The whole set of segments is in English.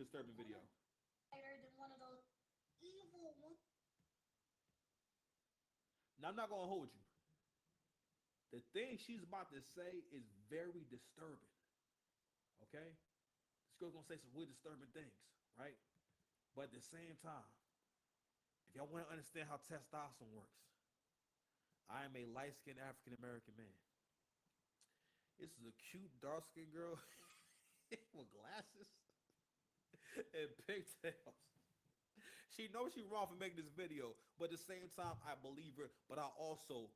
disturbing video. Tighter than one of those evil ones. Now I'm not gonna hold you. The thing she's about to say is very disturbing. Okay, this girl's gonna say some really disturbing things, right? But at the same time, if y'all want to understand how testosterone works, I am a light-skinned African American man. This is a cute dark-skinned girl with glasses and pigtails. She knows she's wrong for making this video, but at the same time, I believe her. But I also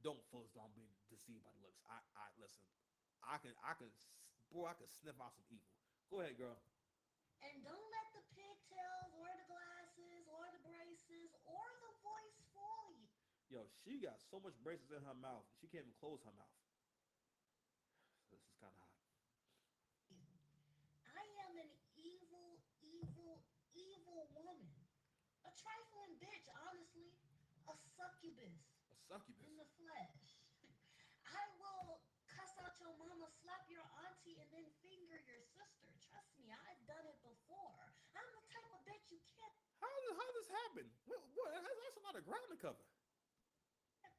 don't focus on being deceived by the looks. I listen. I can sniff out some evil. Go ahead, girl. And don't let the pigtails or the glasses or the braces or the voice fool you. Yo, she got so much braces in her mouth, she can't even close her mouth. So this is kind of hot. I am an evil, evil, evil woman. A trifling bitch, honestly. A succubus A succubus. in the flesh. I will cuss out your mama, slap your auntie, and then finger your sister. Trust me, I've done it before. I'm the type of bitch you can't How this happen? What? That's a lot of ground to cover.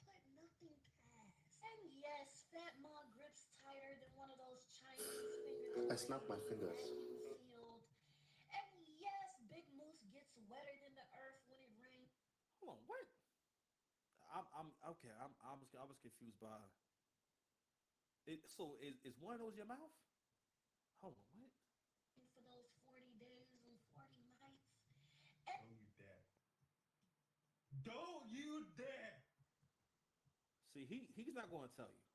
put nothing past. And yes, Fat Ma grips tighter than one of those Chinese fingers I snap my fingers. vacuum sealed. And yes, Big Moose gets wetter than the earth when it rains. Hold on, what? I'm okay. I was confused by it. So is one of those your mouth? Hold on, what? For those 40 days and 40 nights. And Don't you dare. Don't you dare. See, he's not going to tell you.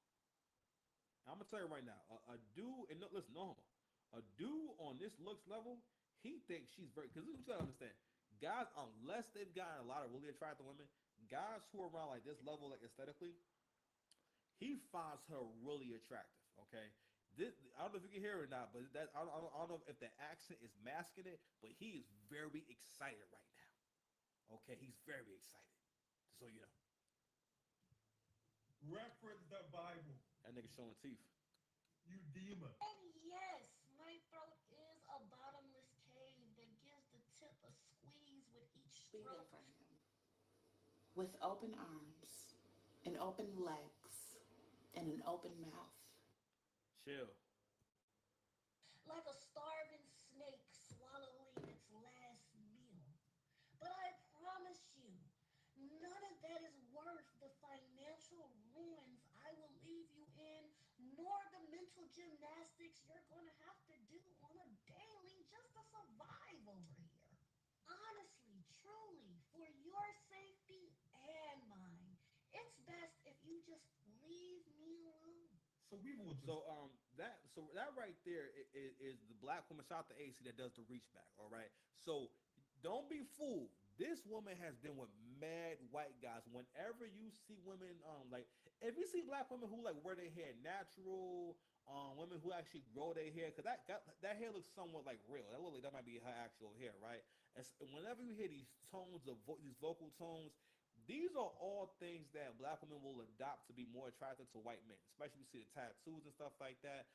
I'm gonna tell you right now. A dude, and no, listen, no homo. A dude on this looks level, he thinks she's very. Because you gotta understand, guys, unless they've gotten a lot of really attractive women, guys who are around like this level, like aesthetically, he finds her really attractive. Okay, I don't know if you can hear it or not, but I don't know if the accent is masking it, but he is very excited right now. Okay, he's very excited. So you know, Reference the Bible. that nigga showing teeth. You demon. yes, my throat is a bottomless cave that gives the tip a squeeze with each Be there stroke. for him. With open arms and open legs and an open mouth. Chill. Like a starving snake swallowing its last meal. But I promise you, none of that is worth the financial ruins I will leave you in, nor the mental gymnastics you're going to have to do on a daily just to survive over here. Honestly, truly, for your safety and mine, it's best if you just leave me alone. So we will just. So that right there is the black woman. Shout out to AC that does the reach back. All right. So don't be fooled. This woman has been with mad white guys. Whenever you see women, like if you see black women who like wear their hair natural, women who actually grow their hair, because that hair looks somewhat like real. That look like that might be her actual hair, right? And whenever you hear these tones of these vocal tones, these are all things that black women will adopt to be more attractive to white men, especially you see the tattoos and stuff like that.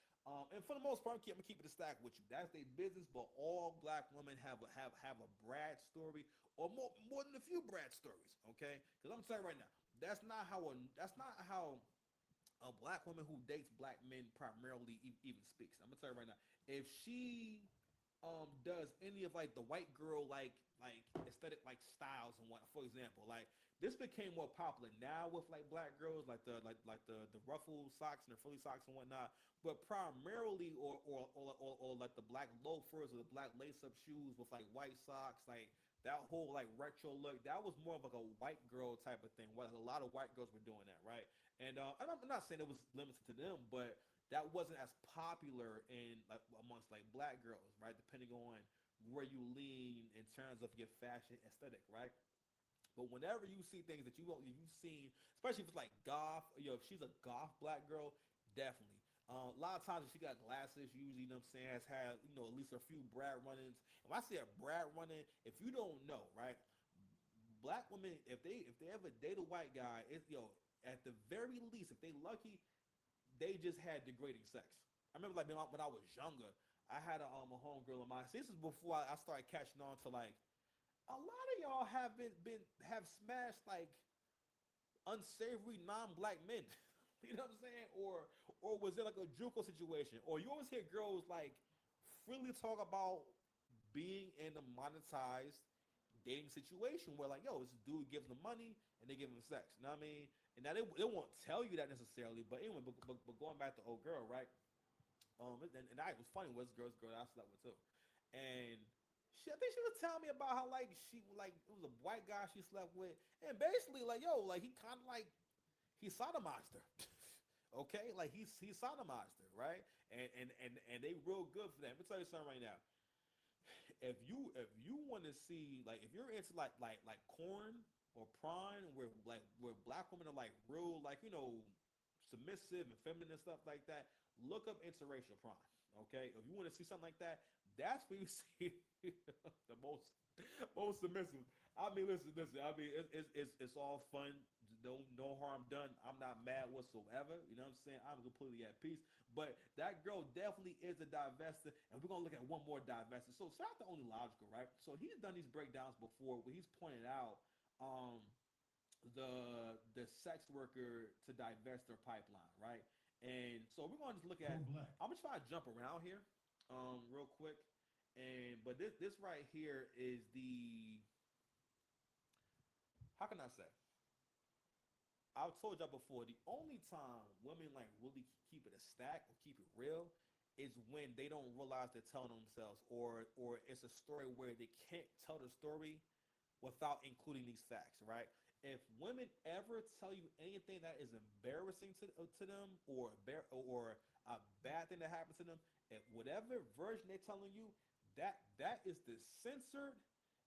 And for the most part, I'm gonna keep it a stack with you. That's their business, but all black women have a Brad story, or more than a few Brad stories. Okay, because I'm telling you right now, that's not how a black woman who dates black men primarily even speaks. I'm gonna tell you right now, if she does any of like the white girl like aesthetic like styles and what, for example, like this became more popular now with like black girls like the ruffled socks and the frilly socks and whatnot, but primarily or like the black loafers or the black lace up shoes with like white socks, like that whole like retro look, that was more of like a white girl type of thing. Well, a lot of white girls were doing that, right? And I'm not saying it was limited to them, but that wasn't as popular in like amongst like black girls, right? Depending on where you lean in terms of your fashion aesthetic, right? But whenever you see things that you've seen, especially if it's like goth, if she's a goth black girl, definitely. A lot of times if she got glasses, usually, you know what I'm saying, has had, at least a few Brad run-ins. And when I say a Brad run-in, if you don't know, right, black women, if they ever date a white guy, at the very least, if they lucky, they just had degrading sex. I remember like when I was younger, I had a homegirl of mine. See, this is before I started catching on to like a lot of y'all have smashed like unsavory non-black men. You know what I'm saying? Or was it like a JUCO situation? Or you always hear girls like freely talk about being in a monetized dating situation where like, yo, this dude gives them money and they give them sex. You know what I mean? And now they won't tell you that necessarily, but anyway, but going back to old girl, right? And I was funny was girl that I slept with too, and I think she was telling me about how like she like it was a white guy she slept with, and basically like yo like he kind of like he sodomized her. Okay, like he sodomized her, right? And they real good for that. Let me tell you something right now. If you want to see like if you're into like corn or prawn where black women are like real like submissive and feminine and stuff like that, look up interracial prawn. Okay, if you want to see something like that, that's where you see the most submissive. I mean, listen. I mean, it's all fun. No harm done. I'm not mad whatsoever. You know what I'm saying? I'm completely at peace. But that girl definitely is a divester, and we're gonna look at one more divester. So shout out to Only Logical, right? So he's done these breakdowns before where he's pointed out um the sex worker to divester pipeline, right? And so we're gonna just look at. Pro-black. I'm gonna try to jump around here, real quick. And but this right here is the how can I say? I've told y'all before, the only time women like really keep it a stack or keep it real is when they don't realize they're telling themselves, or it's a story where they can't tell the story without including these facts, right? If women ever tell you anything that is embarrassing to them or a bad thing that happened to them, if whatever version they're telling you, that is the censored,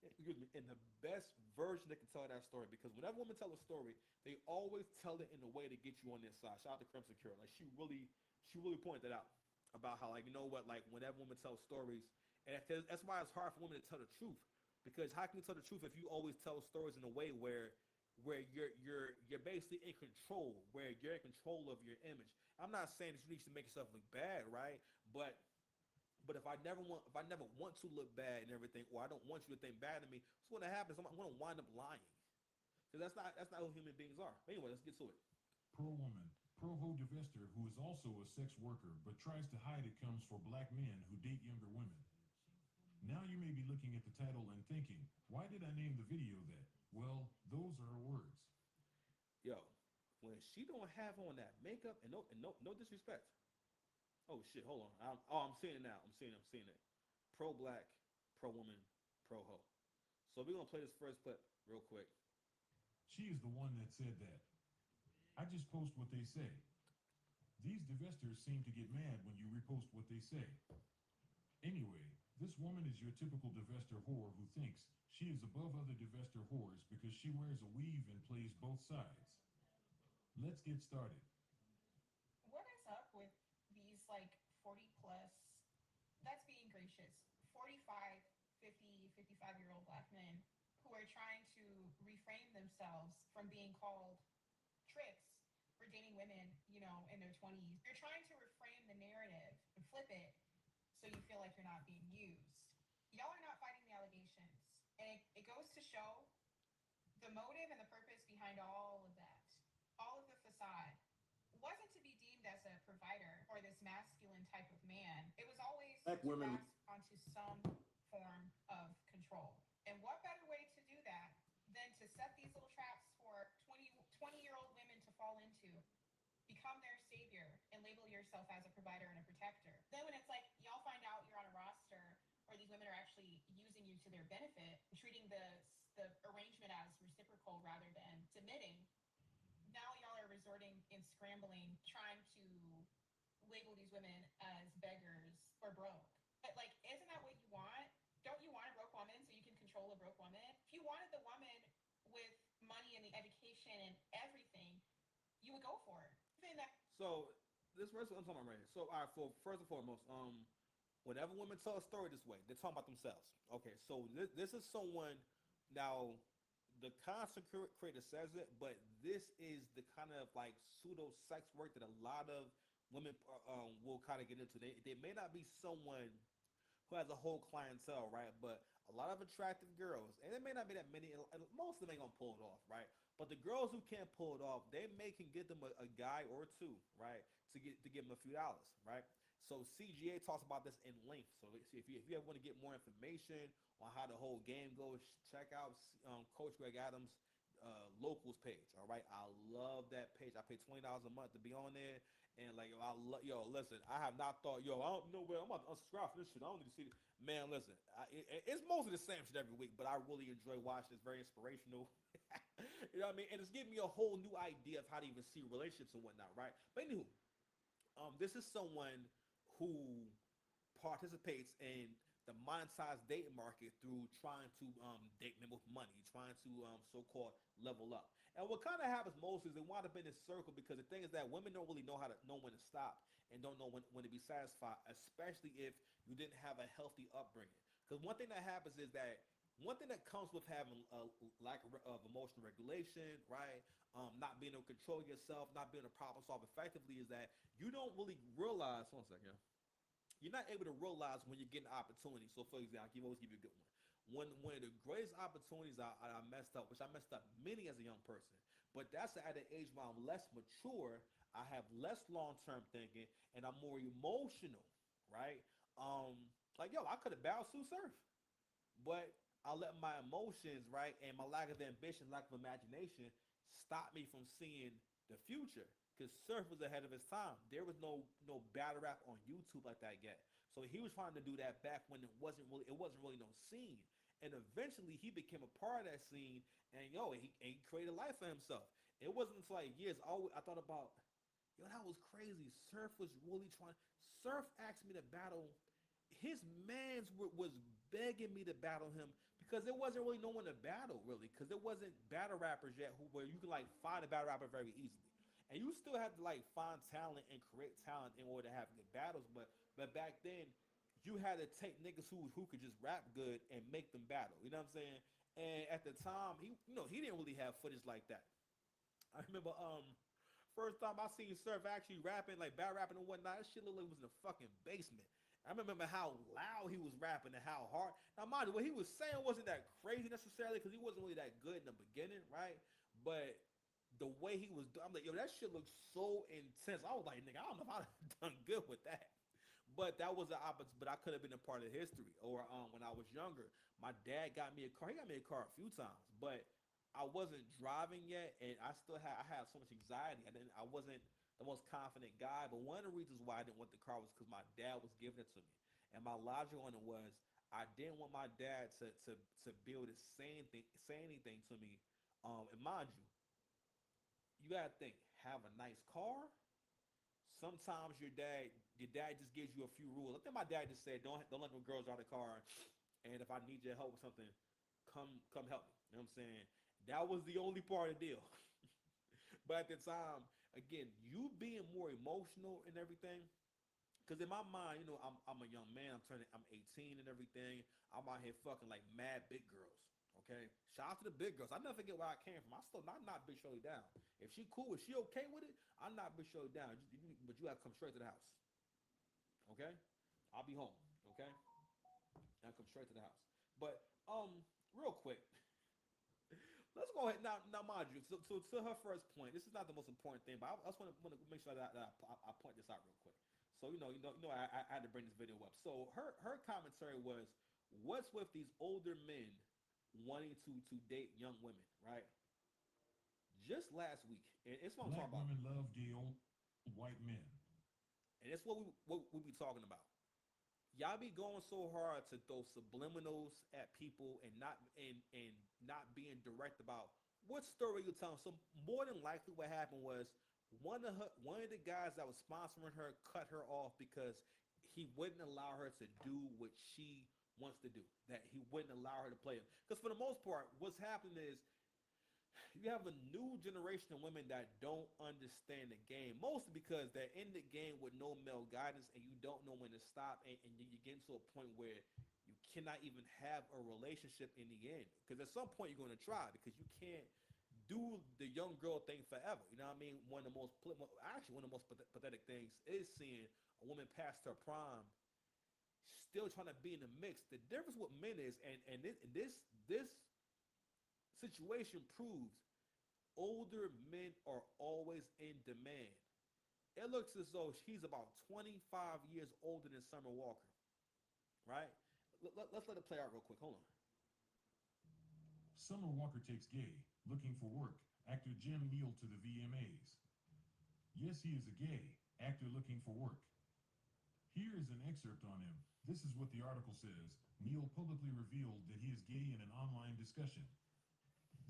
excuse me, in the best version they can tell that story. Because whenever women tell a story, they always tell it in a way to get you on their side. Shout out to Crimson Cure. Like she really pointed that out about how like you know what like whenever women tell stories, and that's why it's hard for women to tell the truth. Because how can you tell the truth if you always tell stories in a way where you're basically in control, where you're in control of your image. I'm not saying that you need to make yourself look bad, right? But if I never want to look bad and everything, or I don't want you to think bad of me, so what happens? I'm going to wind up lying. Because that's not who human beings are. But anyway, let's get to it. Pro-woman. Pro-ho divester who is also a sex worker but tries to hide it comes for black men who date younger women. Now you may be looking at the title and thinking, why did I name the video that? Well, those are her words. Yo, when she don't have on that makeup and no disrespect. Oh shit, hold on. I'm seeing it now. I'm seeing it. Pro black, pro woman, pro ho. So we're gonna play this first clip real quick. She is the one that said that. I just post what they say. These divestors seem to get mad when you repost what they say. Anyway, this woman is your typical divester whore who thinks she is above other divester whores because she wears a weave and plays both sides. Let's get started. What is up with these like 40 plus, that's being gracious, 45, 50, 55-year-old black men who are trying to reframe themselves from being called tricks for dating women, in their 20s. You're trying to reframe the narrative and flip it so you feel like you're not being used. Y'all are not fighting the allegations. And it goes to show the motive and the purpose behind all of that, all of the facade wasn't to be deemed as a provider or this masculine type of man. It was always Black to women. grasp onto some form of control. And what better way to do that than to set these little traps for 20-year-old women to fall into, become their savior, and label yourself as a provider and a protector. Then when it's like y'all find out you're on a roster or these women are actually using you to their benefit, treating the arrangement as reciprocal rather than submitting, now y'all are resorting and scrambling, trying to label these women as beggars or broke. But like, isn't that what you want? Don't you want a broke woman so you can control a broke woman? If you wanted the woman with money and the education and everything, you would go for it. So this verse I'm talking about right here. So all right, for first and foremost, whenever women tell a story this way, they're talking about themselves. Okay, so this is someone now. The concept creator says it, but this is the kind of like pseudo sex work that a lot of women will kind of get into. They may not be someone has a whole clientele, right? But a lot of attractive girls, and there may not be that many, and most of them ain't gonna pull it off, right? But the girls who can't pull it off, they may can get them a guy or two, right, to give them a few dollars, right? So CGA talks about this in length. So if you ever want to get more information on how the whole game goes, check out Coach Greg Adams' locals page. All right, I love that page. I pay $20 a month to be on there, and like yo, listen, I have not thought yo, I don't know where I'm about to unsubscribe from this shit. I don't need to see it. Man, listen, it's mostly the same shit every week, but I really enjoy watching. It's very inspirational. You know what I mean? And it's giving me a whole new idea of how to even see relationships and whatnot, right? But anywho, this is someone who participates in the monetized dating market through trying to date men with money, trying to so-called level up. And what kind of happens most is they wind up in this circle because the thing is that women don't really know how to know when to stop and don't know when to be satisfied, especially if you didn't have a healthy upbringing. Because one thing that happens is that one thing that comes with having a lack of emotional regulation, right? Not being able to control yourself, not being able to problem solve effectively, is that you don't really realize. One second. You're not able to realize when you're getting opportunities. So, for example, I always give you a good one. One of the greatest opportunities I messed up, which I messed up many as a young person, but that's at an age where I'm less mature, I have less long-term thinking, and I'm more emotional, right? Like yo, I could have bowed Sue Surf, but I let my emotions, right, and my lack of ambition, lack of imagination, stop me from seeing the future. Because Surf was ahead of his time. There was no battle rap on YouTube like that yet. So he was trying to do that back when it wasn't really no scene. And eventually he became a part of that scene, and yo, he created a life for himself. It wasn't until like years I thought about, yo, that was crazy. Surf was really trying. Surf asked me to battle. His mans was begging me to battle him because there wasn't really no one to battle really because there wasn't battle rappers yet where you could like find a battle rapper very easily, and you still have to like find talent and create talent in order to have good battles. But back then, you had to take niggas who could just rap good and make them battle. You know what I'm saying? And at the time, he didn't really have footage like that. I remember first time I seen Surf actually rapping, like battle rapping and whatnot, that shit looked like it was in the fucking basement. I remember how loud he was rapping and how hard. Now, mind you, what he was saying wasn't that crazy necessarily because he wasn't really that good in the beginning, right? But the way he was, I'm like, yo, that shit looks so intense. I was like, nigga, I don't know if I'd have done good with that. But that was the opposite. But I could have been a part of history. Or when I was younger, my dad got me a car. He got me a car a few times, but I wasn't driving yet, and I had so much anxiety. I wasn't the most confident guy. But one of the reasons why I didn't want the car was because my dad was giving it to me, and my logic on it was I didn't want my dad to be able to say anything to me. And mind you, you gotta think, have a nice car. Sometimes your dad just gives you a few rules. I think my dad just said, don't let no girls drive the car, and if I need your help with something, come help me. You know what I'm saying? That was the only part of the deal. But at the time, again, you being more emotional and everything, because in my mind, I'm a young man. I'm 18 and everything. I'm out here fucking like mad big girls. Okay, shout out to the big girls. I never forget where I came from. I'm not Big Shorty down. If she cool, if she okay with it, I'm not Big Shorty down. But you have to come straight to the house. Okay, I'll be home. Okay, I'll come straight to the house. But real quick, let's go ahead now. Now, mind you, so to her first point, this is not the most important thing, but I just want to make sure that I point this out real quick. So I had to bring this video up. So her commentary was, "What's with these older men wanting to date young women?" Right? Just last week, and it's what I'm Black talking about, women love gay old white men. and it's what we be talking about. Y'all be going so hard to throw subliminals at people and not being direct about what story you're telling. So more than likely, what happened was one of the guys that was sponsoring her cut her off because he wouldn't allow her to do what she wants to do. That he wouldn't allow her to play him. Because for the most part, what's happening is you have a new generation of women that don't understand the game, mostly because they're in the game with no male guidance and you don't know when to stop, and you get to a point where you cannot even have a relationship in the end, because at some point you're going to try, because you can't do the young girl thing forever. You know what I mean? One of the most pathetic things is seeing a woman past her prime still trying to be in the mix. The difference with men is, and this situation proves older men are always in demand. It looks as though she's about 25 years older than Summer Walker, right? Let's let it play out real quick. Hold on. Summer Walker takes gay, looking for work, actor Jim Neal to the VMAs. Yes, he is a gay, actor looking for work. Here is an excerpt on him. This is what the article says. Neal publicly revealed that he is gay in an online discussion.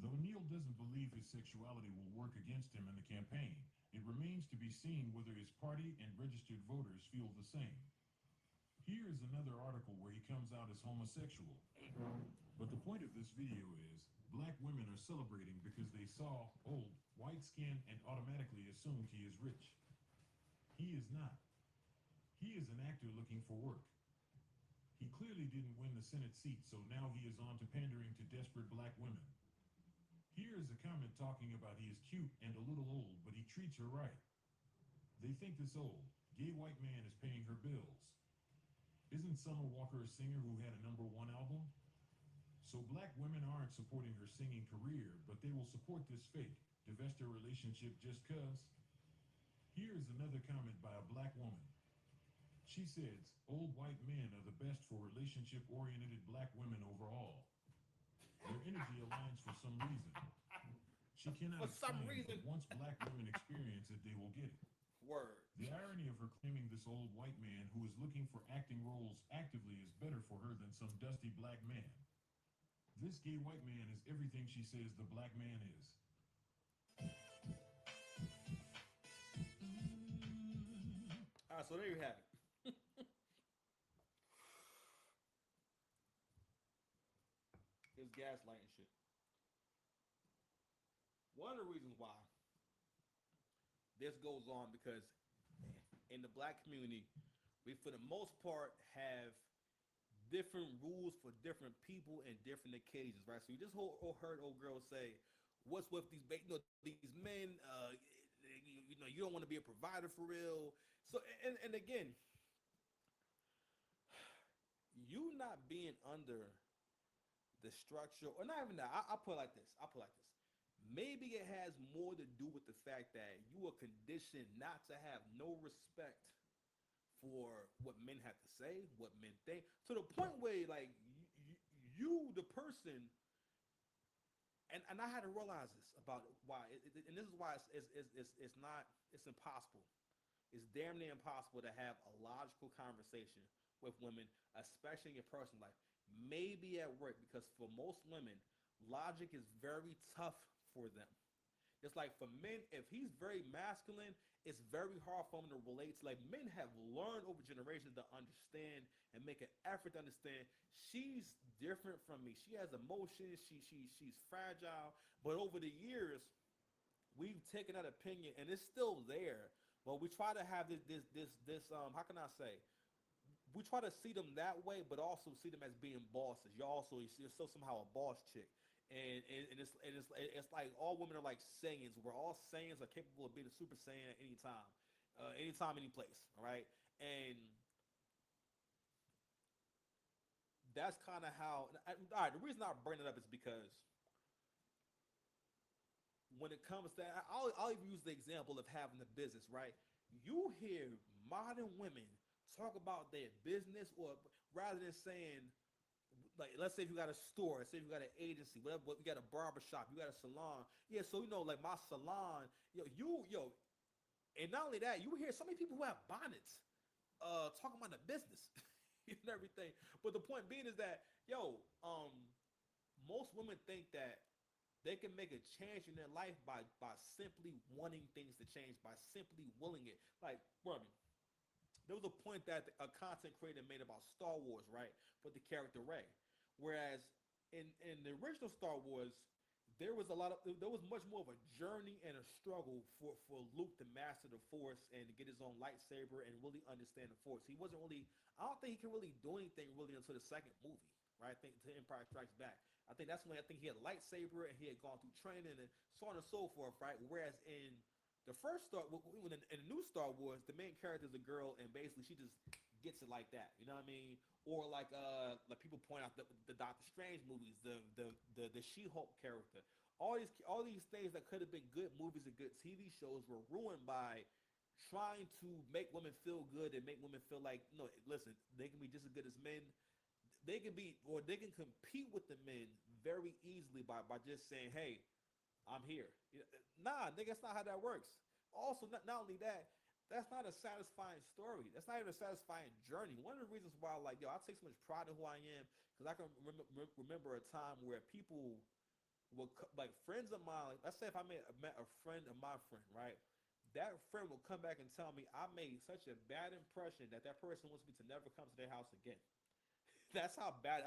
Though Neal doesn't believe his sexuality will work against him in the campaign, it remains to be seen whether his party and registered voters feel the same. Here is another article where he comes out as homosexual. But the point of this video is, black women are celebrating because they saw old, white skin and automatically assumed he is rich. He is not. He is an actor looking for work. He clearly didn't win the Senate seat, so now he is on to pandering to desperate black women. Here is a comment talking about he is cute and a little old, but he treats her right. They think this old, gay white man is paying her bills. Isn't Summer Walker a singer who had a #1 album? So black women aren't supporting her singing career, but they will support this fake, divestor relationship just cuz. Here is another comment by a black woman. She says, old white men are the best for relationship-oriented black women overall. Their energy aligns for some reason. She cannot For some explain, reason. but once black women experience it, they will get it. Word. The irony of her claiming this old white man who is looking for acting roles actively is better for her than some dusty black man. This gay white man is everything she says the black man is. All right, so there you have it. It's gaslighting shit. One of the reasons why this goes on because in the black community, we for the most part have different rules for different people and different occasions, right? So you just heard old girls say, "What's with these, these men? You don't want to be a provider for real." So and again, you not being under the structure, or not even that. I'll put it like this. Maybe it has more to do with the fact that you are conditioned not to have no respect for what men have to say, what men think, to the point where like you the person, and I had to realize this about why, and this is why it's not, it's impossible. It's damn near impossible to have a logical conversation with women, especially in your personal life. Maybe at work, because for most women, logic is very tough for them. Just like for men, if he's very masculine, it's very hard for him to relate to. Like, men have learned over generations to understand and make an effort to understand she's different from me. She has emotions. She's fragile. But over the years, we've taken that opinion, and it's still there. But we try to have this how can I say? We try to see them that way, but also see them as being bosses. You're still somehow a boss chick, and it's like all women are like Saiyans. Where all Saiyans are capable of being a Super Saiyan at any time, any place. All right, and that's kind of how. All right, the reason I bring it up is because when it comes to, I'll even use the example of having a business. Right, you hear modern women talk about their business, or rather than saying, like, let's say if you got a store, say if you got an agency, whatever, you got a barbershop, you got a salon. Yeah, so like my salon, and not only that, you hear so many people who have bonnets talking about the business and everything. But the point being is that, most women think that they can make a change in their life by simply wanting things to change, by simply willing it. Like, there was a point that a content creator made about Star Wars, right? With the character Rey. Whereas in the original Star Wars, there was much more of a journey and a struggle for Luke to master the Force and to get his own lightsaber and really understand the Force. I don't think he can really do anything really until the second movie, right? I think to Empire Strikes Back. I think that's when he had a lightsaber and he had gone through training and so on and so forth, right? Whereas in the first in the new Star Wars, the main character is a girl, and basically she just gets it like that. You know what I mean? Or like people point out the Doctor Strange movies, the She-Hulk character. All these things that could have been good movies and good TV shows were ruined by trying to make women feel good and make women feel like, no, listen, they can be just as good as men. They can be, or they can compete with the men very easily by just saying, hey, I'm here. Nah, nigga, that's not how that works. Also, not only that, that's not a satisfying story. That's not even a satisfying journey. One of the reasons why, like, yo, I take so much pride in who I am, because I can remember a time where people would, like, friends of mine, like, let's say if I met a friend of my friend, right? That friend will come back and tell me I made such a bad impression that that person wants me to never come to their house again. That's how bad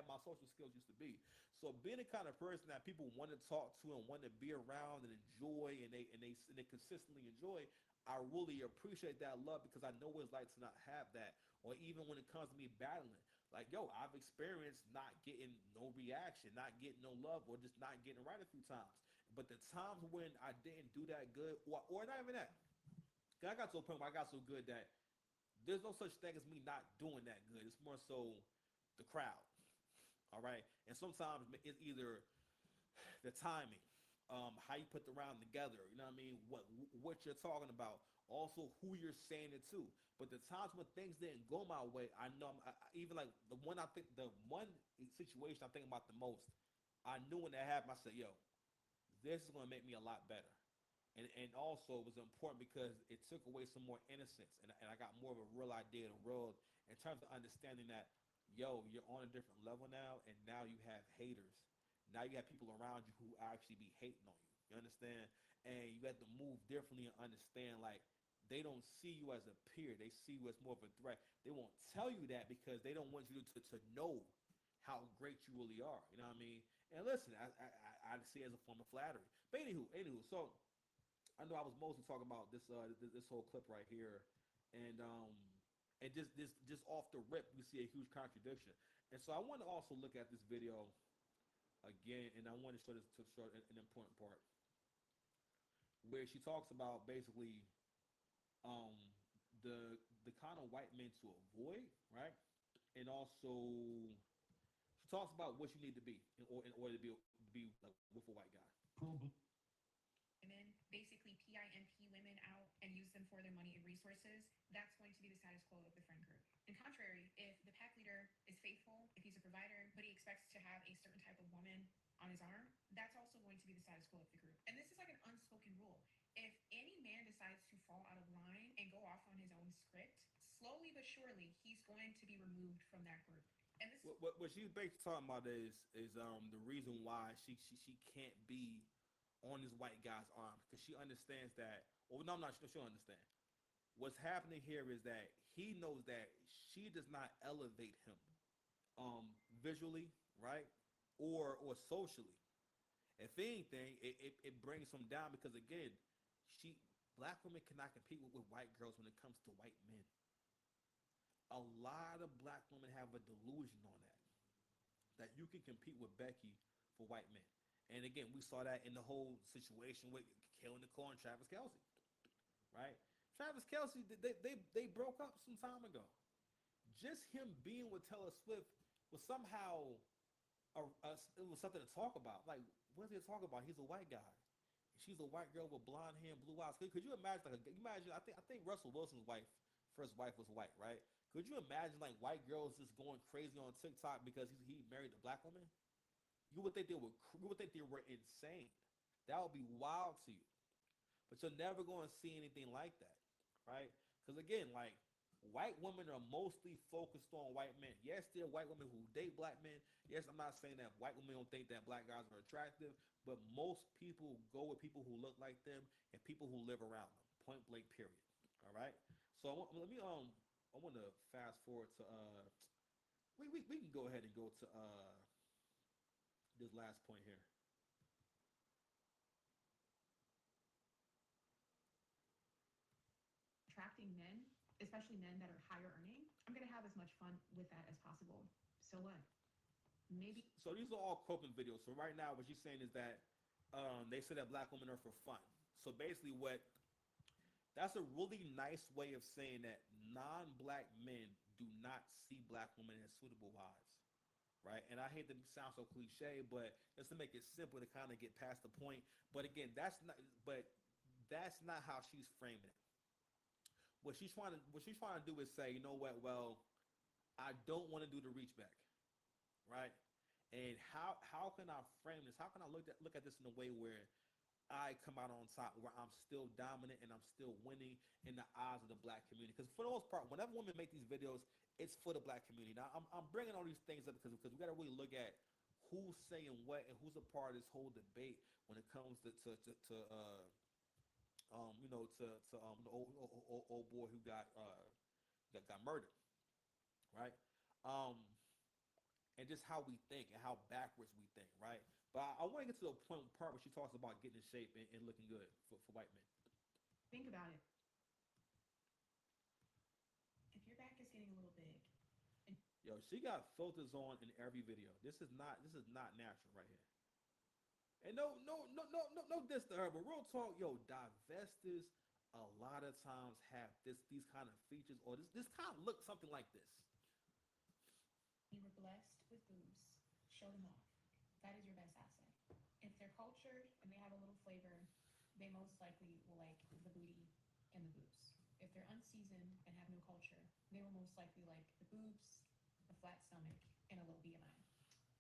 my social skills used to be. So being the kind of person that people want to talk to and want to be around and enjoy, and they consistently enjoy, I really appreciate that love, because I know what it's like to not have that. Or even when it comes to me battling, like, yo, I've experienced not getting no reaction, not getting no love, or just not getting right a few times. But the times when I didn't do that good, or not even that, I got to a point where I got so good that there's no such thing as me not doing that good. It's more so the crowd. All right. And sometimes it's either the timing, how you put the round together. You know what I mean? What you're talking about. Also, who you're saying it to. But the times when things didn't go my way, I know. Even like the one situation I think about the most. I knew when that happened. I said, "Yo, this is gonna make me a lot better." And also it was important because it took away some more innocence, and I got more of a real idea of the world in terms of understanding that, yo, you're on a different level now, and now you have haters. Now you have people around you who actually be hating on you. You understand? And you have to move differently and understand, like, they don't see you as a peer. They see you as more of a threat. They won't tell you that because they don't want you to know how great you really are. You know what I mean? And listen, I see it as a form of flattery. But anywho, so I know I was mostly talking about this whole clip right here, and just off the rip, we see a huge contradiction. And so I want to also look at this video again, and I want to show an important part where she talks about basically um, the kind of white men to avoid, right? And also she talks about what you need to be in order to be like with a white guy. Pro- women, basically PIMP women out and use them for their money and resources, that's going to be the status quo of the friend group. And contrary, if the pack leader is faithful, if he's a provider, but he expects to have a certain type of woman on his arm, that's also going to be the status quo of the group. And this is like an unspoken rule. If any man decides to fall out of line and go off on his own script, slowly but surely, he's going to be removed from that group. And this What she's basically talking about is the reason why she can't be on this white guy's arm, because she understands that. Well, no, I'm not sure she'll understand. What's happening here is that he knows that she does not elevate him, visually, right, or socially. If anything, it brings him down, because again, she black women cannot compete with white girls when it comes to white men. A lot of black women have a delusion on that you can compete with Becky for white men. And again, we saw that in the whole situation with Kayla Nicole and Travis Kelce, right? Travis Kelce, they broke up some time ago. Just him being with Taylor Swift was somehow it was something to talk about. Like, what is he talk about? He's a white guy. She's a white girl with blonde hair and blue eyes. Could you imagine? Imagine. I think Russell Wilson's first wife was white, right? Could you imagine like white girls just going crazy on TikTok because he married a black woman? You would think they were insane. That would be wild to you. But you're never going to see anything like that, right? Because again, like, white women are mostly focused on white men. Yes, there are white women who date black men. Yes, I'm not saying that white women don't think that black guys are attractive, but most people go with people who look like them and people who live around them. Point blank. Period. All right. So I want to fast forward to we can go ahead and go to this last point here. attracting men, especially men that are higher earning, I'm going to have as much fun with that as possible. So what? Maybe. So these are all coping videos. So right now, what she's saying is that they say that black women are for fun. So basically, what That's a really nice way of saying that non-black men do not see black women as suitable wives, right? And I hate to sound so cliche, but just to make it simple to kind of get past the point. But again, that's not how she's framing it. What she's trying to do is say, you know what? Well, I don't want to do the reach back, right? And how can I frame this? How can I look at this in a way where I come out on top, where I'm still dominant and I'm still winning in the eyes of the black community? Because for the most part, whenever women make these videos, it's for the black community. Now I'm bringing all these things up because we got to really look at who's saying what and who's a part of this whole debate when it comes to the old boy who got murdered, right? Um, and just how we think and how backwards we think, right? But I want to get to the part where she talks about getting in shape and looking good for white men. Think about it. If your back is getting a little big, and Yo, she got filters on in every video. This is not natural right here. And no diss to her, but real talk, yo, divestors a lot of times have these kind of features, or this kind of looks something like this. you were blessed with boobs, show them off. That is your best asset. If they're cultured and they have a little flavor, they most likely will like the booty and the boobs. If they're unseasoned and have no culture, they will most likely like the boobs, a flat stomach, and a low BMI.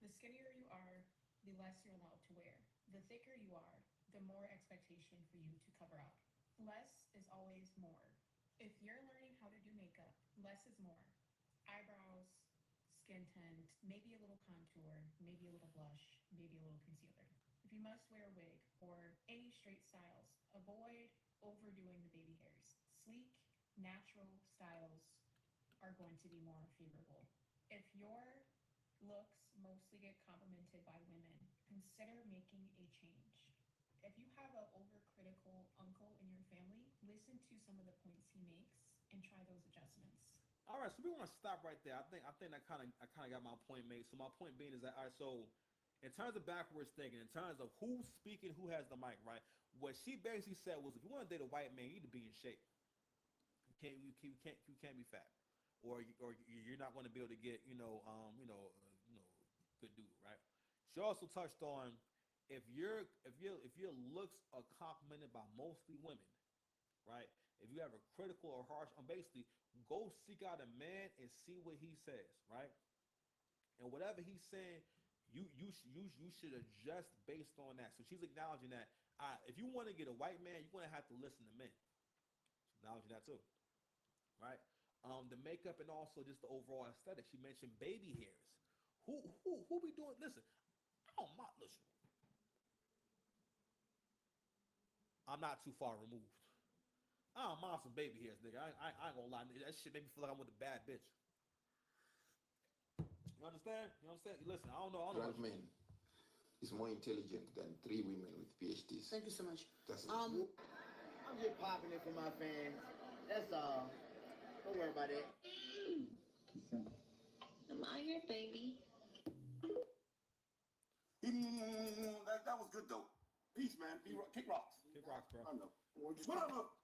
The skinnier you are, the less you're allowed to wear. The thicker you are, the more expectation for you to cover up. Less is always more. If you're learning how to do makeup, less is more. Eyebrows, skin tint, maybe a little contour, maybe a little blush, maybe a little concealer. If you must wear a wig or any straight styles, avoid overdoing the baby hairs. Sleek, natural styles are going to be more favorable. If your looks mostly get complimented by women, consider making a change. If you have an overcritical uncle in your family, listen to some of the points he makes and try those adjustments. All right, so we want to stop right there. I think I kind of got my point made. So my point being is that, all right, so in terms of backwards thinking, in terms of who's speaking, who has the mic, right? What she basically said was, if you want to date a white man, you need to be in shape. You can't be fat, or you're not going to be able to get good dude, right? She also touched on, if your looks are complimented by mostly women, right? If you have a critical or harsh, basically go seek out a man and see what he says, right? And whatever he's saying, you should adjust based on that. So she's acknowledging that if you want to get a white man, you're going to have to listen to men. She's acknowledging that too, right? The makeup and also just the overall aesthetic. She mentioned baby hairs. Who be doing? Listen, I don't mind. Listen, I'm not too far removed. I don't mind some baby hairs, nigga. I ain't gonna lie. That shit made me feel like I'm with a bad bitch. You understand? You know what I'm saying? Listen, I don't know. Black men is more intelligent than 3 women with PhDs. Thank you so much. That's it. I'm just popping it for my fans. That's all. Don't worry about it. Am I your baby? That was good though. Peace, man. Kick rocks. Kick rocks, bro. I know. What up?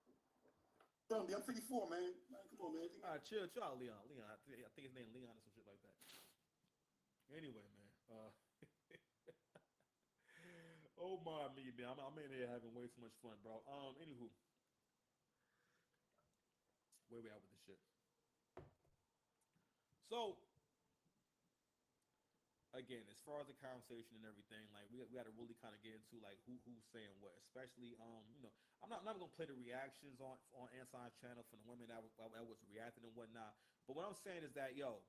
I'm 54, man. Come on, man. All right, chill out, Leon. I think his name Leon or some shit like that. Anyway, man. Oh my me, man. I'm in here having way too much fun, bro. Anywho, where we at with this shit? So, again, as far as the conversation and everything, like we got to really kind of get into like who's saying what, especially I'm not gonna play the reactions on Anson's channel from the women that was reacting and whatnot. But what I'm saying is that, yo,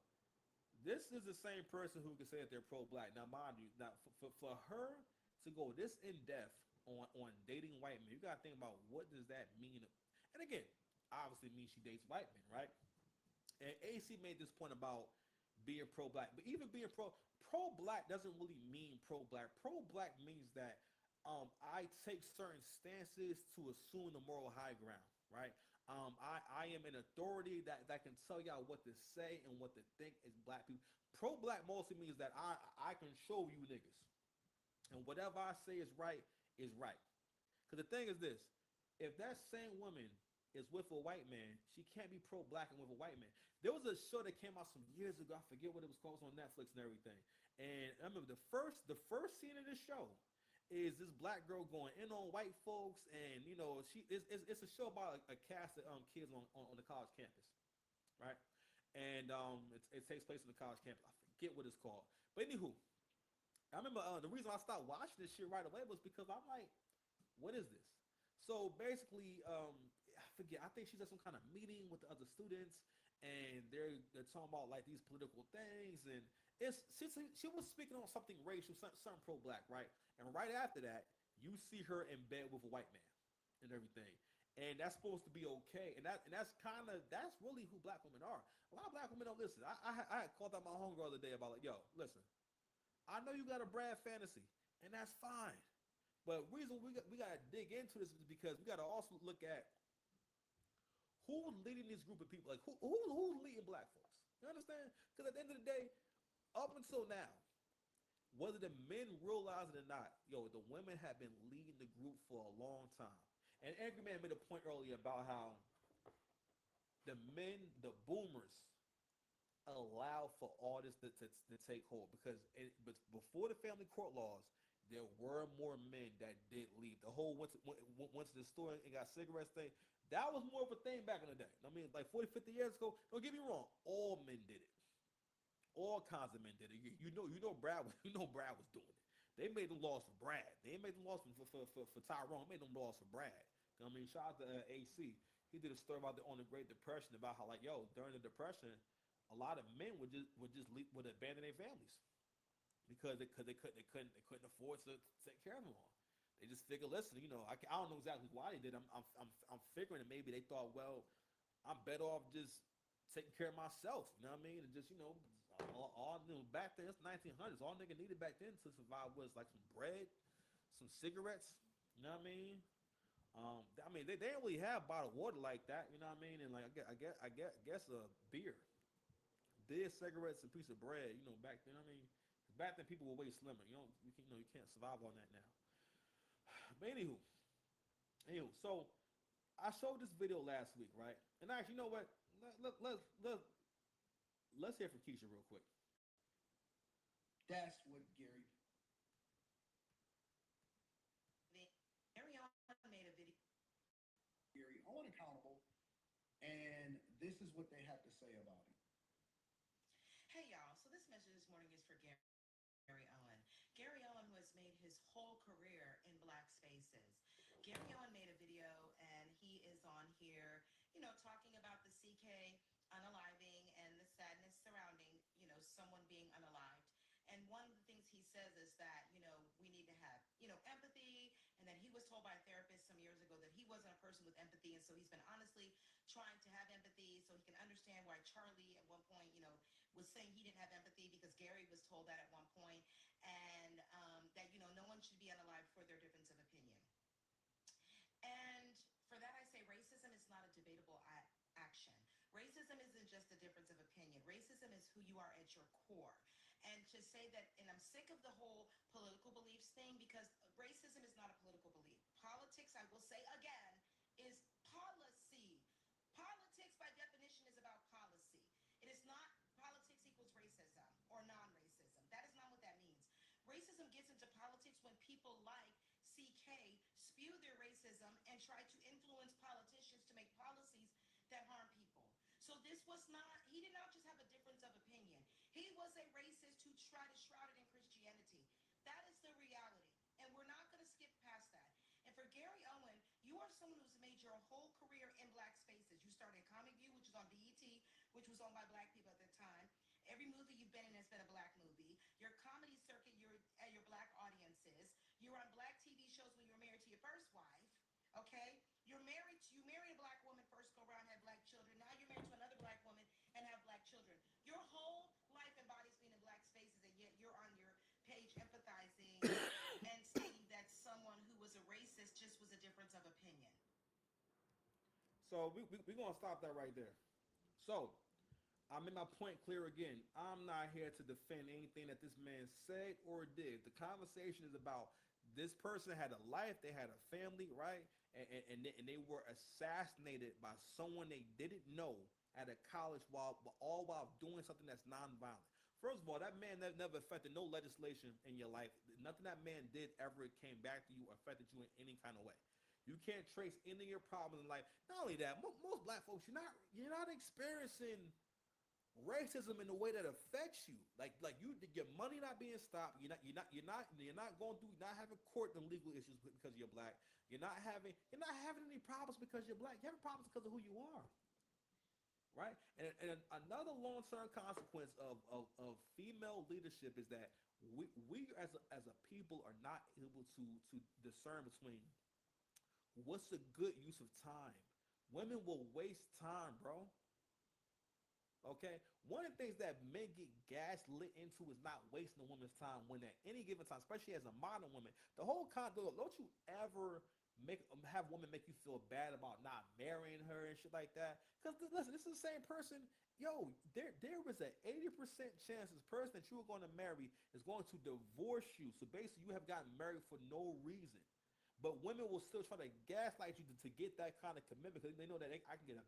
this is the same person who can say that they're pro-black. Now, mind you, now for her to go this in depth on dating white men, you gotta think about what does that mean. And again, obviously means she dates white men, right? And AC made this point about being pro-black, but even being pro-black doesn't really mean pro-black. Pro-black means that I take certain stances to assume the moral high ground, right? I am an authority that can tell y'all what to say and what to think as black people. Pro-black mostly means that I control you niggas, and whatever I say is right is right. Because the thing is this: if that same woman is with a white man, she can't be pro-black and with a white man. There was a show that came out some years ago. I forget what it was called. It was on Netflix and everything. And I remember the first scene of the show is this black girl going in on white folks, and it's a show about a cast of kids on the college campus, right? And it takes place on the college campus. I forget what it's called, but anywho, I remember the reason I stopped watching this shit right away was because I'm like, what is this? So basically, I forget. I think she's at some kind of meeting with the other students, and they're talking about like these political things, and she was speaking on something racial, something pro-black, right? And right after that, you see her in bed with a white man and everything. And that's supposed to be okay, and that's really who black women are. A lot of black women don't listen. I had called out my homegirl the other day about like, yo, listen, I know you got a Brad fantasy, and that's fine. But reason we got to dig into this is because we got to also look at who's leading this group of people. Like who's leading black folks? You understand? Because at the end of the day, up until now, whether the men realize it or not, the women have been leading the group for a long time. And Angry Man made a point earlier about how the men, the boomers, allow for all this to take hold but before the family court laws, there were more men that did leave. The whole went to the store and got cigarettes thing. That was more of a thing back in the day. I mean, like 40, 50 years ago. Don't get me wrong. All men did it. All kinds of men did it. Brad Brad was doing it. They made them laws for Brad. They ain't made them laws for Tyrone. They made them laws for Brad. I mean, shout out to AC. He did a story about on the Great Depression about how like during the Depression, a lot of men would abandon their families because they couldn't afford to take care of them all. They just figured, listen, I don't know exactly why they did. I'm figuring that maybe they thought, well, I'm better off just taking care of myself. You know what I mean? And just back then it's 1900s. All nigga needed back then to survive was like some bread, some cigarettes. You know what I mean? They didn't really have bottled water like that. You know what I mean? And like I guess beer, cigarettes, and piece of bread. Back then. I mean, back then people were way slimmer. You can't survive on that now. But so I showed this video last week, right? And actually, you know what? Let's hear from Keisha real quick. That's what Gary. Gary on made a video. Gary Owen accountable, and this is what they have to say about him. Hey y'all, so this message this morning is for Gary Owen. Gary Owen was made his whole career in black spaces. Gary Owen made a video and he is on here, talking about the CK unaliving and the sadness surrounding, someone being unalived. And one of the things he says is that, we need to have, empathy, and that he was told by a therapist some years ago that he wasn't a person with empathy. And so he's been honestly trying to have empathy so he can understand why Charlie at one point, was saying he didn't have empathy because Gary was told that at one point, and that, no one should be unalived for their difference of opinion. And for that, I say racism is not a debatable action. Racism isn't just a difference of opinion. Racism is who you are at your core. And to say that, and I'm sick of the whole political beliefs thing, because racism is not a political belief. Politics, I will say again, is policy. Politics, by definition, is about policy. It is not politics equals racism or non-racism. That is not what that means. Racism gets into politics when people like CK spew their racism and try to influence politicians to make policies that harm people. So this was not, he did not just have a difference of opinion. He was a racist who tried to shroud it in Christianity. That is the reality. And we're not going to skip past that. And for Gary Owen, you are someone who's made your whole career in black spaces. You started Comic View, which was on BET, which was owned by black people at the time. Every movie you've been in has been a black movie. Your comedy circuit, your black audiences. You were on black TV shows when you were married to your first wife. Okay? You married a black woman first go around, had black children. Now you're married to another black woman and have black children. Your whole life embodies being in black spaces, and yet you're on your page empathizing and stating that someone who was a racist just was a difference of opinion. So we're going to stop that right there. So I made my point clear again. I'm not here to defend anything that this man said or did. The conversation is about this person had a life, they had a family, right? And they were assassinated by someone they didn't know at a college while doing something that's nonviolent. First of all, that man never affected no legislation in your life. Nothing that man did ever came back to you or affected you in any kind of way. You can't trace any of your problems in life. Not only that, most black folks, you're not experiencing racism in a way that affects you. Like your money not being stopped. You're not going through, not having court and legal issues because you're black. You're not having any problems because you're black. You have problems because of who you are. Right? And another long-term consequence of female leadership is that we as a people are not able to discern between what's a good use of time. Women will waste time, bro. Okay, one of the things that men get gaslit into is not wasting a woman's time when at any given time, especially as a modern woman, the whole concept. Don't you ever have women make you feel bad about not marrying her and shit like that? Because listen, this is the same person. Yo, there was an 80% chance this person that you are going to marry is going to divorce you. So basically, you have gotten married for no reason. But women will still try to gaslight you to get that kind of commitment because they know that I can get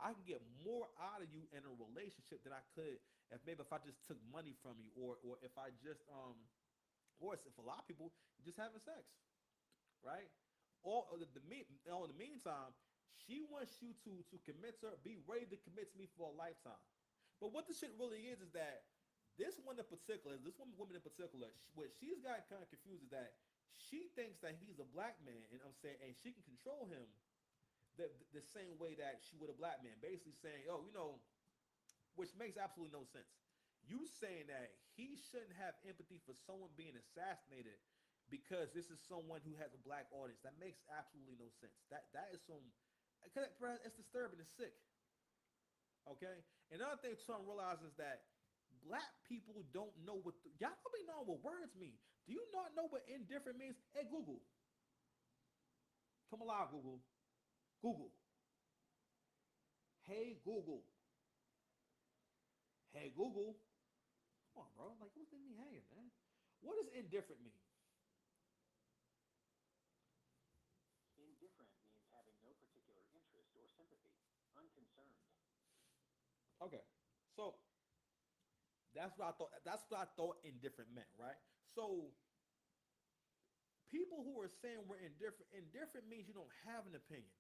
I can get more out of you in a relationship than I could if I just took money from you or if I just or if a lot of people just having sex, right? Or in the meantime, she wants you to commit to her, be ready to commit to me for a lifetime. But what the shit really is that this woman in particular, what she's got kind of confused is that she thinks that he's a black man, and I'm saying, and she can control him the same way that she would a black man. Basically saying, oh, which makes absolutely no sense. You saying that he shouldn't have empathy for someone being assassinated because this is someone who has a black audience. That makes absolutely no sense. That is some, it's disturbing. It's sick. Okay. Another thing to realize is that black people don't know y'all don't be knowing what words mean. Do you not know what indifferent means? Hey Google, come alive, Google. Google. Hey Google. Hey Google. Come on, bro. Like, what's it mean hanging, man? What does indifferent mean? Indifferent means having no particular interest or sympathy, unconcerned. Okay. So that's what I thought. That's what I thought indifferent meant, right? So people who are saying we're indifferent means you don't have an opinion.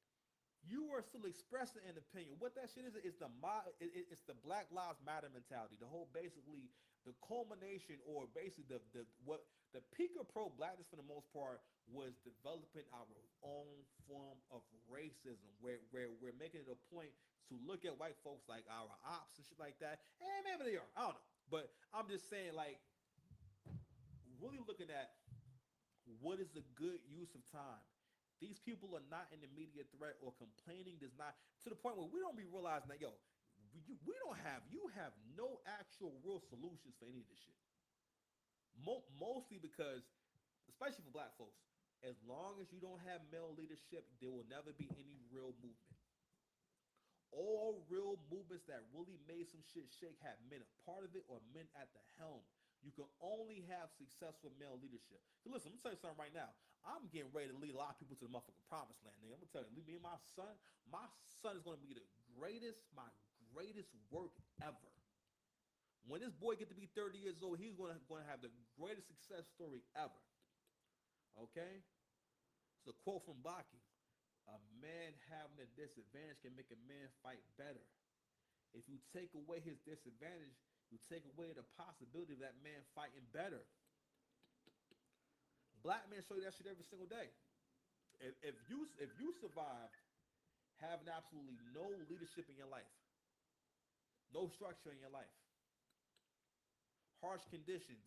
You are still expressing an opinion. What that shit is it's the Black Lives Matter mentality. The whole basically the culmination or basically the peak of pro-blackness for the most part was developing our own form of racism where we're making it a point to look at white folks like our ops and shit like that. And maybe they are. I don't know. But I'm just saying, like, really looking at what is a good use of time. These people are not an immediate threat, or complaining does not, to the point where we don't be realizing that, yo, you have no actual real solutions for any of this shit. Mostly because, especially for black folks, as long as you don't have male leadership, there will never be any real movement. All real movements that really made some shit shake have men a part of it or men at the helm. You can only have successful male leadership. So listen, I'm gonna tell you something right now. I'm getting ready to lead a lot of people to the motherfucking promised land, nigga. I'm gonna tell you, me and my son is gonna be my greatest work ever. When this boy get to be 30 years old, he's gonna have the greatest success story ever. Okay? It's a quote from Baki. A man having a disadvantage can make a man fight better. If you take away his disadvantage, you take away the possibility of that man fighting better. Black men show you that shit every single day. If you survive having absolutely no leadership in your life, no structure in your life, harsh conditions,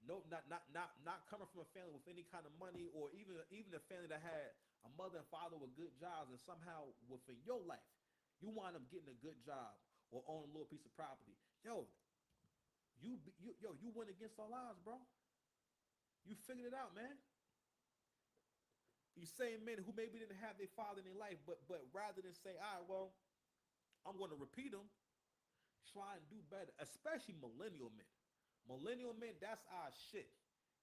no, not coming from a family with any kind of money, or even a family that had a mother and father with good jobs, and somehow within your life, you wind up getting a good job or own a little piece of property. You went against our lives, bro. You figured it out, man. These same men who maybe didn't have their father in their life, but rather than say, all right, well, I'm going to repeat them, try and do better, especially millennial men. Millennial men, that's our shit.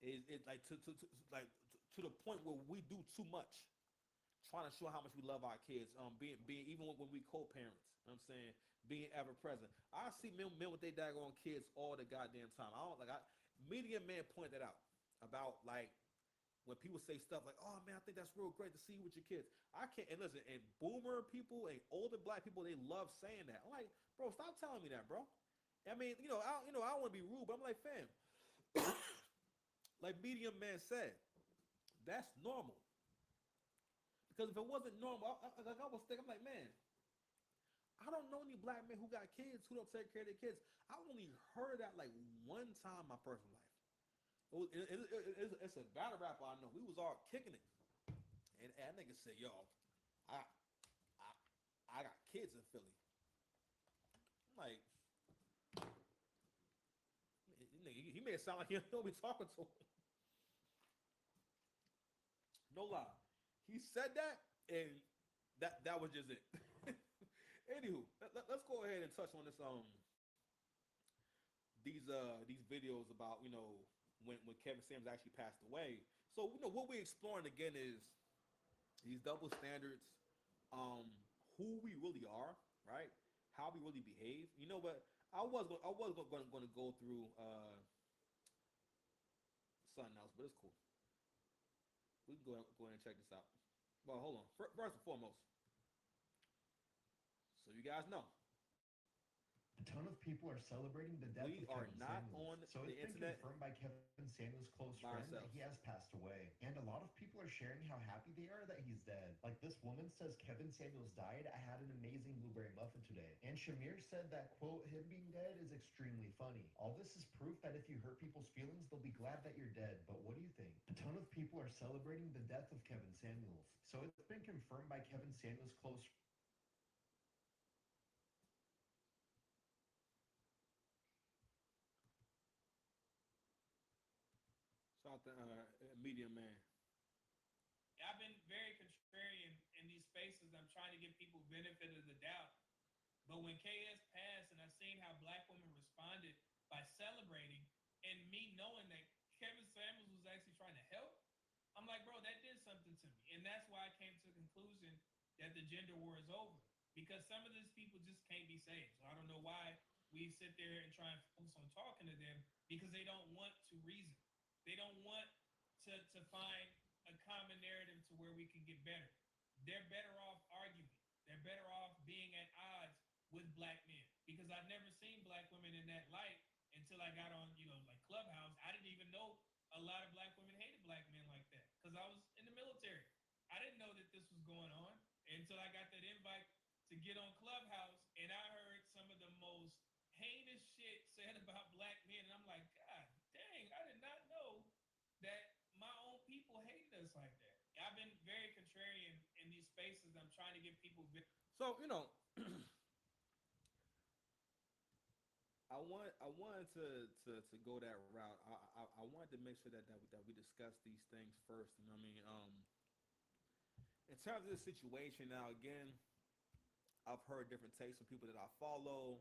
It like to the point where we do too much, trying to show how much we love our kids. Being even when we co-parents. You know what I'm saying, being ever present. I see men with their daggone kids all the goddamn time. I don't like. Media man pointed that out about like when people say stuff like, "Oh man, I think that's real great to see you with your kids." I can't. And listen, and boomer people and older black people, they love saying that. I'm like, bro, stop telling me that, bro. I mean, I don't want to be rude, but I'm like, fam, like Medium Man said, that's normal. Because if it wasn't normal, like I was thinking, I'm like, man, I don't know any black men who got kids who don't take care of their kids. I only heard that like one time in my personal life. It's a battle rapper I know. We was all kicking it, and that nigga said, "Yo, I, I, I got kids in Philly." I'm like, he made it sound like he don't be talking to him. No lie, he said that, and that was just it. Anywho, us go ahead and touch on this these videos about when Kevin Samuels actually passed away. So what we're exploring again is these double standards, um, who we really are, right? How we really behave. You know what? I was going to go through something else, but it's cool. We can go ahead and check this out. Well, hold on. First and foremost, so you guys know, A ton of people are celebrating the death we of are Kevin not Samuels. on So the it's been internet confirmed by Kevin Samuels' close by friend that ourselves. he has passed away. And a lot of people are sharing how happy they are that he's dead. Like this woman says, Kevin Samuels died. I had an amazing blueberry muffin today. And Shamir said that, quote, him being dead is extremely funny. All this is proof that if you hurt people's feelings, they'll be glad that you're dead. But what do you think? A ton of people are celebrating the death of Kevin Samuels. So it's been confirmed by Kevin Samuels' close. Shout out to Medium Man. I've been very contrarian in these spaces. I'm trying to give people benefit of the doubt. But when KS passed and I seen how black women responded by celebrating and me knowing that Kevin Samuels was actually trying to help, I'm like, bro, that did something to me. And that's why I came to the conclusion that the gender war is over. Because some of these people just can't be saved. So I don't know why we sit there and try and focus on talking to them because they don't want to reason. They don't want to find a common narrative to where we can get better. They're better off arguing. They're better off being at odds with black men because I've never seen black women in that light until I got on, like Clubhouse. I didn't even know a lot of black women hated black men like that because I was in the military. I didn't know that this was going on until I got that invite to get on Clubhouse and I heard some of the most heinous shit said about black men. And I'm like, God dang, I did not know that my own people hated us like that. I've been very contrarian in these spaces. I'm trying to give people. So I wanted to go that route. I wanted to make sure that we discuss these things first. You know what I mean? In terms of the situation, now again, I've heard different takes from people that I follow,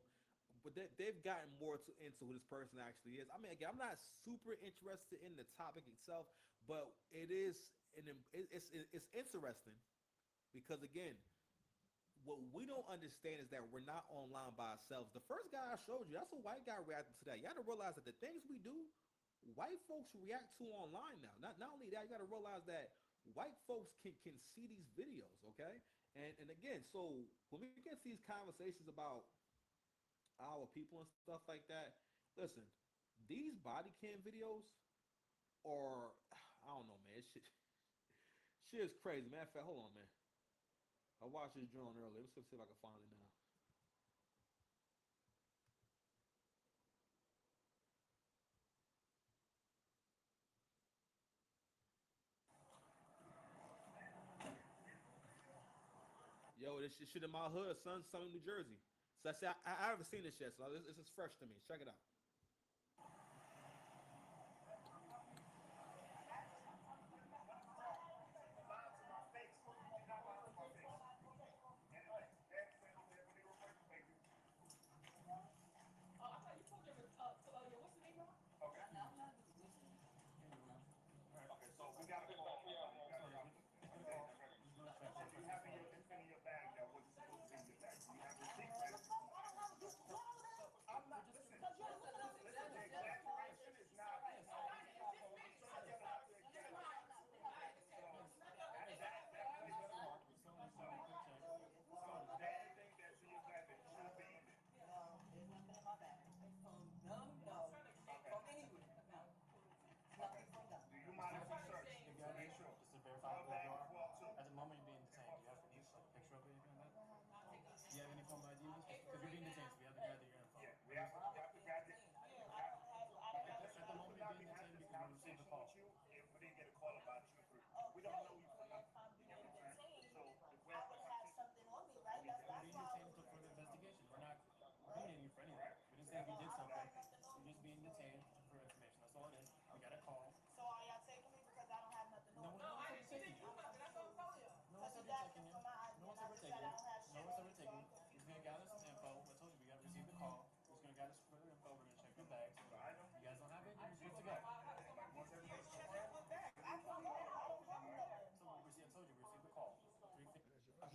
but they've gotten more into who this person actually is. I mean, again, I'm not super interested in the topic itself, but it's interesting because again, what we don't understand is that we're not online by ourselves. The first guy I showed you, that's a white guy reacting to that. You got to realize that the things we do, white folks react to online now. Not only that, you got to realize that white folks can see these videos, okay? And again, so when we get to these conversations about our people and stuff like that, listen, these body cam videos are, I don't know, man. Shit is crazy, man. In fact, hold on, man. I watched this drone earlier. Let's see if I can find it now. Yo, this shit in my hood, son, Southern New Jersey. So I haven't seen this yet, so this is fresh to me. Check it out.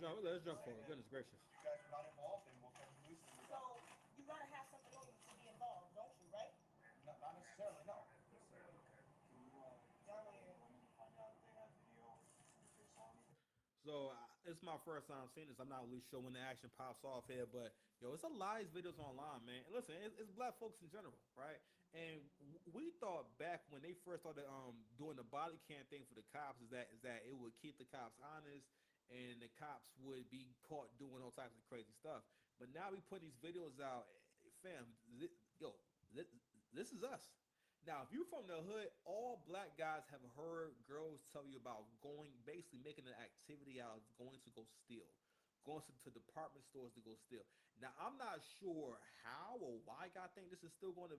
Let's jump forward. Goodness gracious. You guys are not involved, then we'll come to this. So you gotta have something on you to be involved, don't you? Right? Not necessarily, no. So it's my first time seeing this. I'm not really sure when the action pops off here, but yo, it's a lot of videos online, man. And listen, it's black folks in general, right? And we thought back when they first started doing the body cam thing for the cops is that it would keep the cops honest and the cops would be caught doing all types of crazy stuff. But now we put these videos out, fam. Yo, this is us. Now, if you're from the hood, all black guys have heard girls tell you about going, basically making an activity out of going to go steal, going to department stores to go steal. Now, I'm not sure how or why God think this is still going to,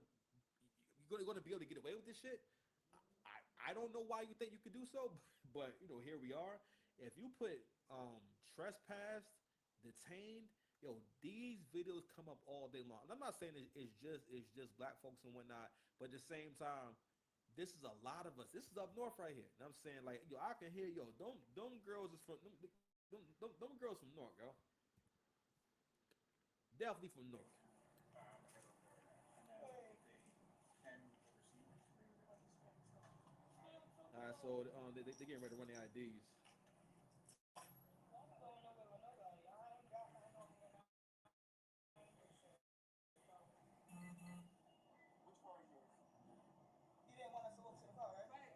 you're going to be able to get away with this shit. I don't know why you think you could do so, but you know, here we are. If you put trespassed, detained, yo, these videos come up all day long. And I'm not saying it's just black folks and whatnot, but at the same time, this is a lot of us. This is up north right here. And I'm saying, like, yo, I can hear, yo, them girls is from them girls from north, yo. Definitely from north. All right, so they're getting ready to run their IDs. You didn't want us to look to the car, right?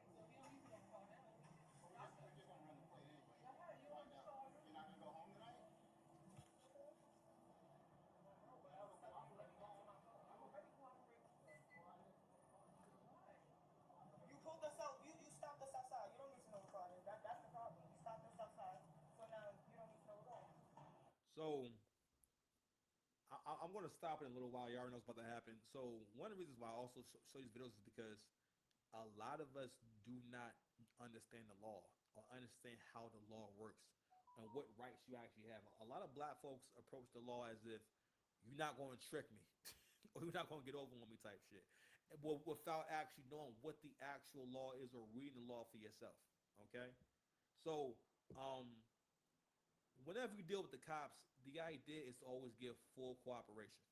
You pulled us out. You stopped us outside. You don't need to know the car is. That's the problem. You stopped us outside, so now you don't need to know the car. So I'm going to stop it in a little while. You already know what's about to happen. So one of the reasons why I also show these videos is because a lot of us do not understand the law or understand how the law works and what rights you actually have. A lot of black folks approach the law as if you're not going to trick me or you're not going to get over on me type shit, well, without actually knowing what the actual law is or reading the law for yourself. Okay, so whenever you deal with the cops, the idea is to always give full cooperation.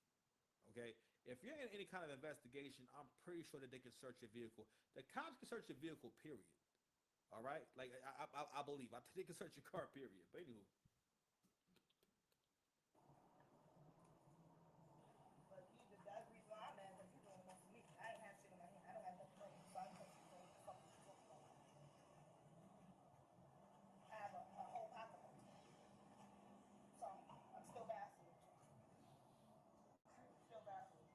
Okay, if you're in any kind of investigation, I'm pretty sure that they can search your vehicle. The cops can search your vehicle, period. All right, like I believe I think they can search your car, period. But anywho, But that's the reason why I'm mad because you doing enough for me. I ain't have shit in my hand. I don't have nothing on me, so I can you doing the fuck you talking about. I have a whole pocketbook, so I'm still baffled. Still baffled.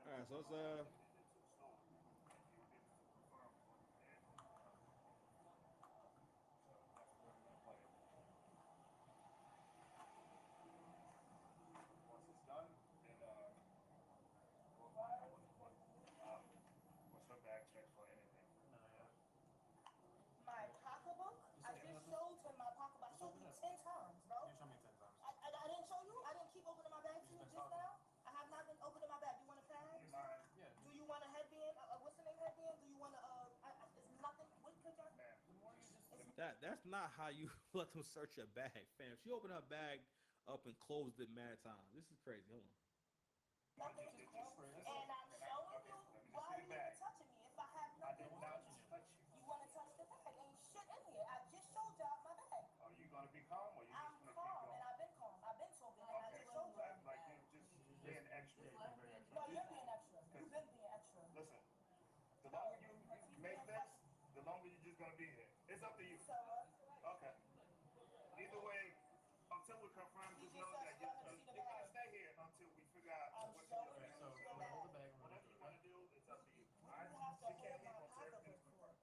all right. So it's My pocketbook? I just showed him my pocketbook. I showed you 10 times, bro. You show me 10 times. I didn't show you? I didn't keep opening my bag to you just now? I have not been opening my bag. You want a pad? Yeah. Do you want a headband? What's the name headband? Do you want a, it's nothing. What could y'all? that's not how you let them search your bag, fam. She opened her bag up and closed it mad times. This is crazy. Hold on. Nothing. And I'm showing you why are you even touching me if I have nothing on you. You want to touch the bag? Ain't shit in here. I just showed y'all my bag. Are you going to be calm or you I'm just going to keep calm going? and I've been calm. I've been talking and I just showed you. Like you're just being extra. No, you're being extra. You've been being extra. Listen, the longer you make this, the longer you're just going to be here. It's up to you. So, Okay. Either way, until we confirm, just know that you're going to stay here until we figure out I'm what's in showing your bag. you So your bag. whatever you want to do, it's up to you. All right? You have to She can't hold leave my until pocketbook everything's for. confirmed.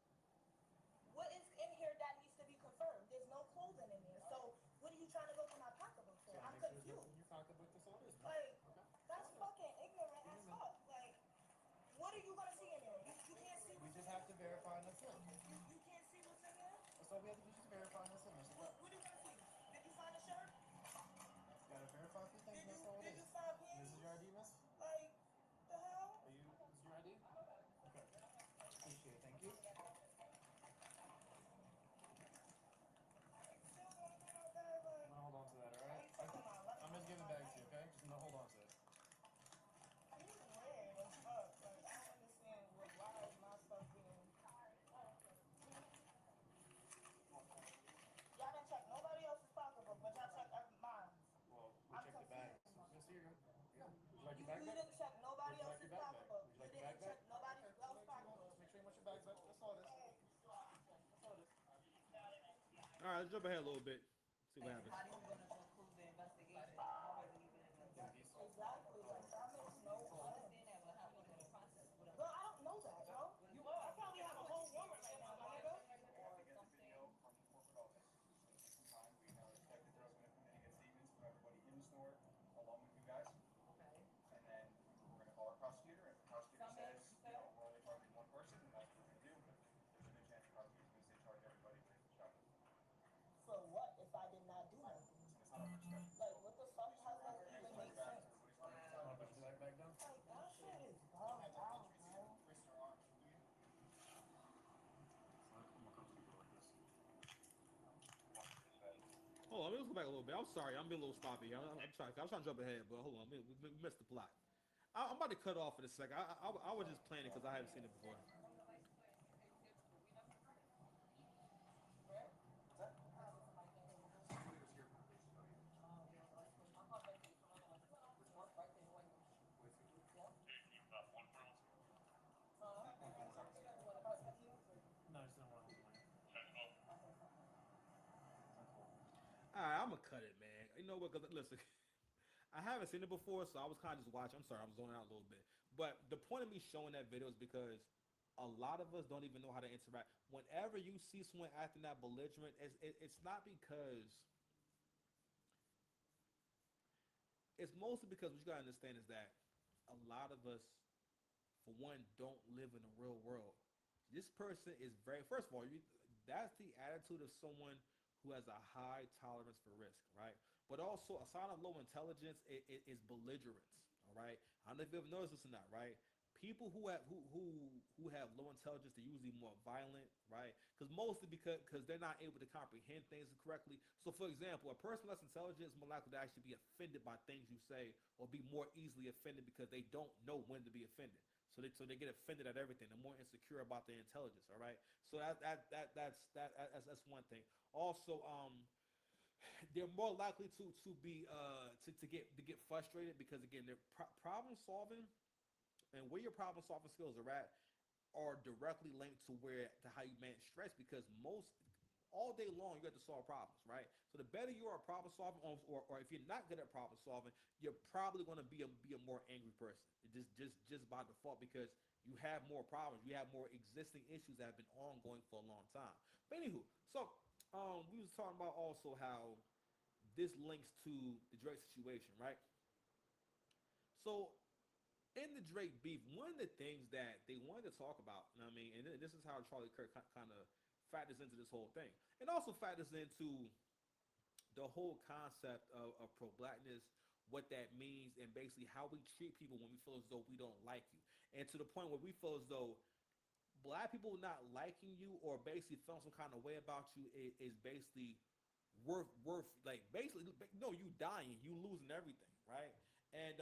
What is in here that needs to be confirmed? There's no clothing in there. So what are you trying to go to my pocketbook for? I'm confused. Your pocketbook is all this. Like, that's fucking ignorant as fuck. Like, what are you gonna see in there? You can't see We what's in just there. have to verify and that's it. You can't see what's in there? That's all we have to do, just verify and that's it. What are you gonna see? Did you find a shirt? You gotta verify a few things, that's all it Did is. you find This panties? is your ID, miss? Like, the hell? All right, let's jump ahead a little bit. See what And happens. how do you going to conclude the investigation? I wasn't even exactly. Like that makes no sense. I understand that, but how are you going to process? Well, I don't know that, bro. You, I probably have a whole warrant right now, my nigga. We have to get the video from the corporate office. It's gonna take some time. We expect the girl's gonna come in and get statements from everybody in the store, along with you guys. Okay. And then we're gonna call our prosecutor. If the prosecutor says, we're only targeting one person, then that's what we're gonna do. But there's a good chance the prosecutor's gonna say charge everybody with shotgun. So what if I did not do nothing? It's not up for discussion. Like, what the fuck? How does that even make sense? Everybody's trying to Push the light back down. Like, that shit is bugged out, bro. twist their arms through you. I'm more comfortable like this. Hold on, let's go back a little bit. I'm sorry, I'm being a little sloppy. I'm trying. I was trying to jump ahead, but hold on, we missed the plot. I'm about to cut off in a second. I was just playing it because I haven't seen it before. All right, I'm gonna cut it, man. You know what? Cause listen, I haven't seen it before, so I was kind of just watching. I'm sorry, I'm zoning out a little bit. But the point of me showing that video is because a lot of us don't even know how to interact. Whenever you see someone acting that belligerent, it's not because. It's mostly because what you gotta understand is that a lot of us, for one, don't live in the real world. This person is very. First of all, that's the attitude of someone who has a high tolerance for risk, right? But also, a sign of low intelligence is belligerence. All right. I don't know if you've ever noticed this or not, right? People who have low intelligence, they're usually more violent, right? Because mostly because they're not able to comprehend things correctly. So, for example, a person less intelligent is more likely to actually be offended by things you say, or be more easily offended because they don't know when to be offended. So they get offended at everything. They're more insecure about their intelligence. All right. So that's one thing. Also, they're more likely to get frustrated because again, they're problem solving and where your problem solving skills are directly linked to how you manage stress because most all day long you have to solve problems, right? So the better you are at problem solving, or if you're not good at problem solving, you're probably going to be a more angry person, just by default because you have more problems, you have more existing issues that have been ongoing for a long time. But anywho, so we was talking about also how this links to the Drake situation, right? So in the Drake beef, one of the things that they wanted to talk about, you know what I mean, and this is how Charlie Kirk kind of factors into this whole thing, and also factors into the whole concept of pro-blackness, what that means, and basically how we treat people when we feel as though we don't like you, and to the point where we feel as though black people not liking you or basically feeling some kind of way about you is basically worth like basically no, you dying, you losing everything, right? And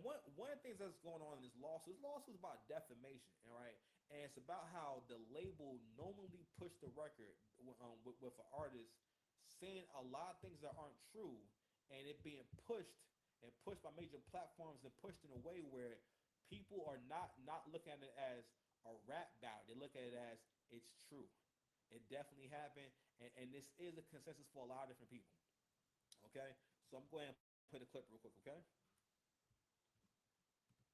one of the things that's going on in this lawsuit is about defamation, all right? And it's about how the label normally pushed the record with an artist saying a lot of things that aren't true, and it being pushed by major platforms and pushed in a way where people are not looking at it as a rap battle. They look at it as it's true. It definitely happened, and this is a consensus for a lot of different people. Okay, so I'm going to play the clip real quick. Okay.